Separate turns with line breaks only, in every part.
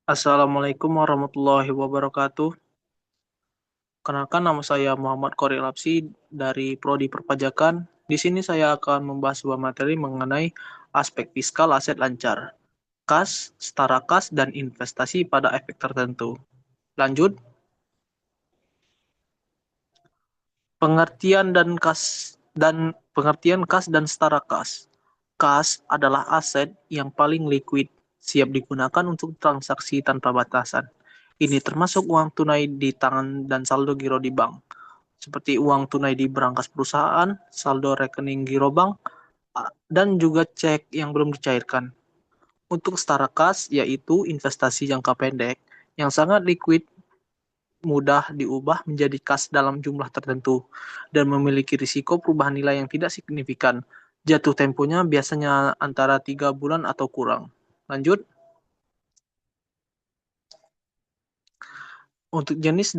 Assalamualaikum warahmatullahi wabarakatuh. Kenalkan nama saya Muhammad Koril Lapsi dari Prodi Perpajakan. Di sini saya akan membahas sebuah materi mengenai aspek fiskal aset lancar, kas, setara kas, dan investasi pada efek tertentu. Lanjut, pengertian kas dan setara kas. Kas adalah aset yang paling likuid, siap digunakan untuk transaksi tanpa batasan. Ini termasuk uang tunai di tangan dan saldo giro di bank, seperti uang tunai di berangkas perusahaan, saldo rekening giro bank, dan juga cek yang belum dicairkan. Untuk setara kas, yaitu investasi jangka pendek yang sangat likuid, mudah diubah menjadi kas dalam jumlah tertentu, dan memiliki risiko perubahan nilai yang tidak signifikan. Jatuh temponya biasanya antara 3 bulan atau kurang. Lanjut, untuk jenis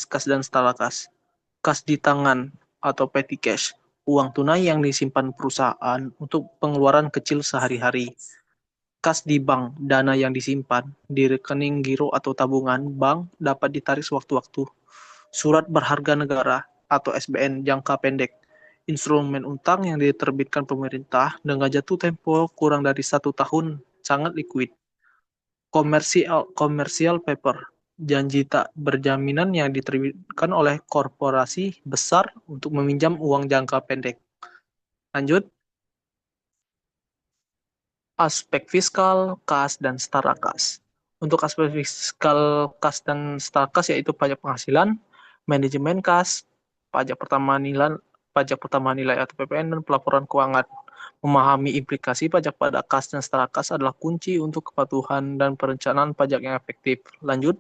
kas dan skala kas. Kas di tangan atau petty cash, uang tunai yang disimpan perusahaan untuk pengeluaran kecil sehari-hari. Kas di bank, dana yang disimpan di rekening giro atau tabungan bank dapat ditarik sewaktu-waktu. Surat berharga negara atau SBN jangka pendek, instrumen utang yang diterbitkan pemerintah dengan jatuh tempo kurang dari 1 tahun, sangat likuid. Commercial paper, janji tak berjaminan yang diterbitkan oleh korporasi besar untuk meminjam uang jangka pendek. Lanjut, aspek fiskal, kas, dan setara kas. Untuk aspek fiskal, kas, dan setara kas yaitu pajak penghasilan, manajemen kas, pajak pertambahan nilai, pajak pertambahan nilai atau PPN, dan pelaporan keuangan. Memahami implikasi pajak pada kas dan setara kas adalah kunci untuk kepatuhan dan perencanaan pajak yang efektif. Lanjut,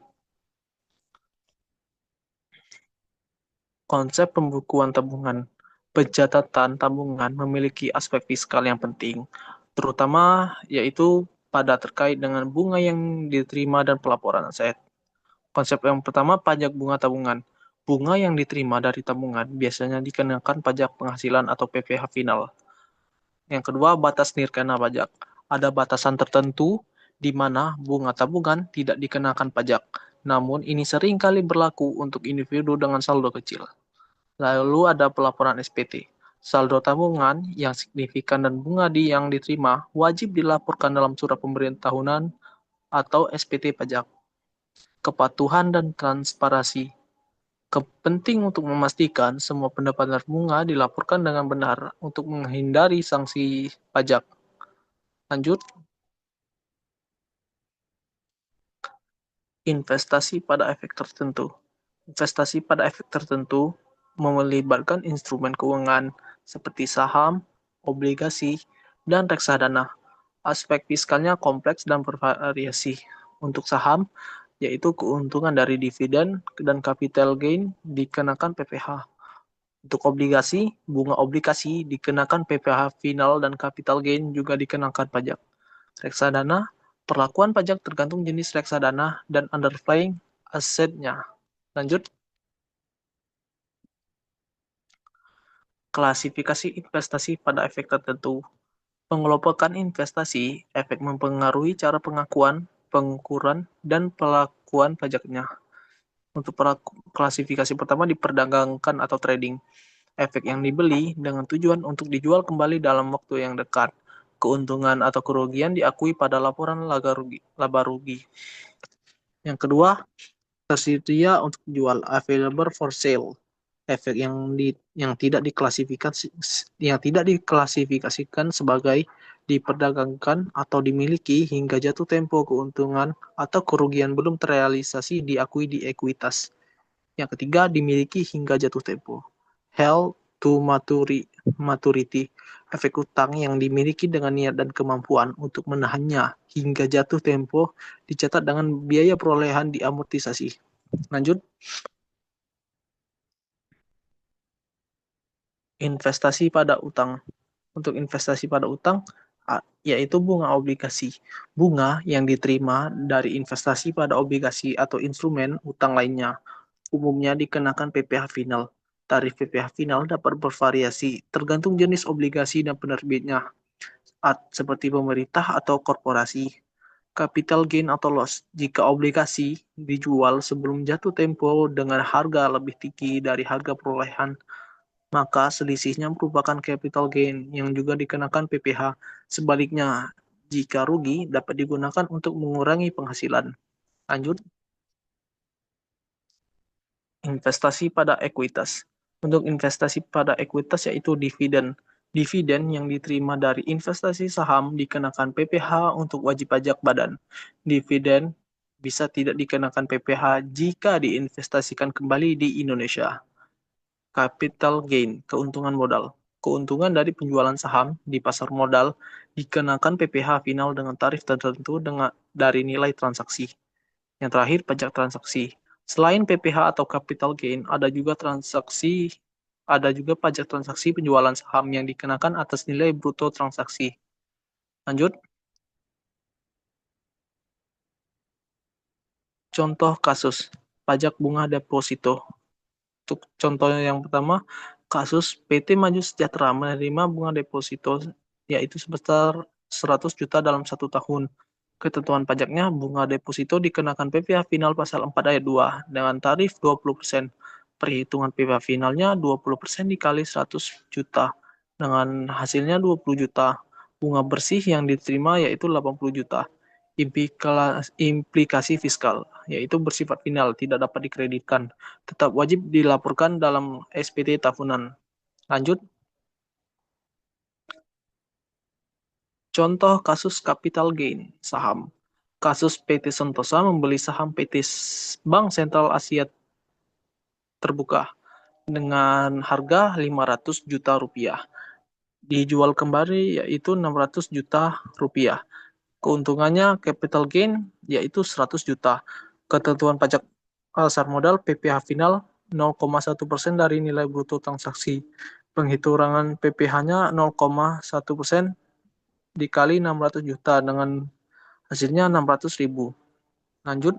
konsep pembukuan tabungan. Pencatatan tabungan memiliki aspek fiskal yang penting, terutama yaitu pada terkait dengan bunga yang diterima dan pelaporan aset. Konsep yang pertama, pajak bunga tabungan. Bunga yang diterima dari tabungan biasanya dikenakan pajak penghasilan atau PPh final. Yang kedua, batas nirkana pajak. Ada batasan tertentu di mana bunga tabungan tidak dikenakan pajak. Namun, ini sering kali berlaku untuk individu dengan saldo kecil. Lalu ada pelaporan SPT. Saldo tabungan yang signifikan dan bunga yang diterima wajib dilaporkan dalam surat pemberian tahunan atau SPT pajak. Kepatuhan dan transparansi. Penting untuk memastikan semua pendapatan bunga dilaporkan dengan benar untuk menghindari sanksi pajak. Lanjut, investasi pada efek tertentu. Investasi pada efek tertentu melibatkan instrumen keuangan seperti saham, obligasi, dan reksadana. Aspek fiskalnya kompleks dan bervariasi. Untuk saham, yaitu keuntungan dari dividen dan capital gain dikenakan PPh. Untuk obligasi, bunga obligasi dikenakan PPh final dan capital gain juga dikenakan pajak. Reksadana, perlakuan pajak tergantung jenis reksadana dan underlying asetnya. Lanjut, klasifikasi investasi pada efek tertentu. Pengelompokan investasi efek mempengaruhi cara pengakuan, pengukuran, dan pelakuan pajaknya. Untuk klasifikasi pertama, diperdagangkan atau trading. Efek yang dibeli dengan tujuan untuk dijual kembali dalam waktu yang dekat. Keuntungan atau kerugian diakui pada laporan laba rugi. Yang kedua, tersedia untuk dijual, available for sale. Efek yang tidak diklasifikasikan sebagai diperdagangkan atau dimiliki hingga jatuh tempo keuntungan atau kerugian belum terrealisasi diakui di ekuitas. Yang ketiga, dimiliki hingga jatuh tempo. Held to maturity. Efek utang yang dimiliki dengan niat dan kemampuan untuk menahannya hingga jatuh tempo dicatat dengan biaya perolehan diamortisasi. Lanjut, investasi pada utang. Untuk investasi pada utang, yaitu bunga obligasi. Bunga yang diterima dari investasi pada obligasi atau instrumen utang lainnya umumnya dikenakan PPh final. Tarif PPh final dapat bervariasi tergantung jenis obligasi dan penerbitnya, seperti pemerintah atau korporasi. Capital gain atau loss. Jika obligasi dijual sebelum jatuh tempo dengan harga lebih tinggi dari harga perolehan, maka selisihnya merupakan capital gain yang juga dikenakan PPh. Sebaliknya, jika rugi dapat digunakan untuk mengurangi penghasilan. Lanjut, investasi pada ekuitas. Untuk investasi pada ekuitas yaitu dividen. Dividen yang diterima dari investasi saham dikenakan PPh untuk wajib pajak badan. Dividen bisa tidak dikenakan PPh jika diinvestasikan kembali di Indonesia. Capital gain, keuntungan modal. Keuntungan dari penjualan saham di pasar modal dikenakan PPh final dengan tarif tertentu dari nilai transaksi. Yang terakhir, pajak transaksi. Selain PPh atau capital gain, ada juga pajak transaksi penjualan saham yang dikenakan atas nilai bruto transaksi. Lanjut, contoh kasus pajak bunga deposito. Untuk contoh yang pertama, kasus PT Maju Sejahtera menerima bunga deposito yaitu sebesar 100 juta dalam 1 tahun. Ketentuan pajaknya, bunga deposito dikenakan PPh final pasal 4 ayat 2 dengan tarif 20%. Perhitungan PPh finalnya 20% dikali 100 juta. Dengan hasilnya 20 juta. Bunga bersih yang diterima yaitu 80 juta. Implikasi fiskal, yaitu bersifat final, tidak dapat dikreditkan. Tetap wajib dilaporkan dalam SPT tahunan. Lanjut, contoh kasus capital gain saham. Kasus PT Sentosa membeli saham PT Bank Sentral Asia Terbuka dengan harga 500 juta rupiah. Dijual kembali yaitu 600 juta rupiah. Keuntungannya capital gain yaitu 100 juta. Ketentuan pajak pasar modal PPh final 0,1% dari nilai bruto transaksi. Penghitungan PPh-nya 0,1% dikali 600 juta dengan hasilnya 600 ribu. Lanjut,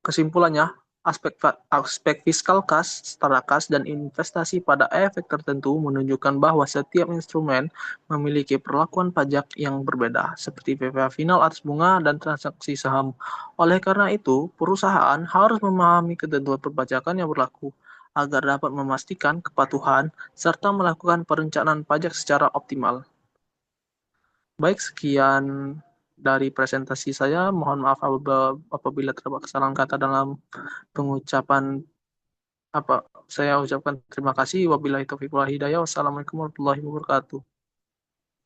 kesimpulannya, aspek fiskal kas, setara kas, dan investasi pada efek tertentu menunjukkan bahwa setiap instrumen memiliki perlakuan pajak yang berbeda, seperti PPh final atas bunga dan transaksi saham. Oleh karena itu, perusahaan harus memahami ketentuan perpajakan yang berlaku agar dapat memastikan kepatuhan serta melakukan perencanaan pajak secara optimal. Baik, sekian dari presentasi saya. Mohon maaf apabila terdapat kesalahan kata dalam pengucapan apa saya ucapkan terima kasih. Wabillahi taufiq wal hidayah. Wassalamualaikum warahmatullahi wabarakatuh.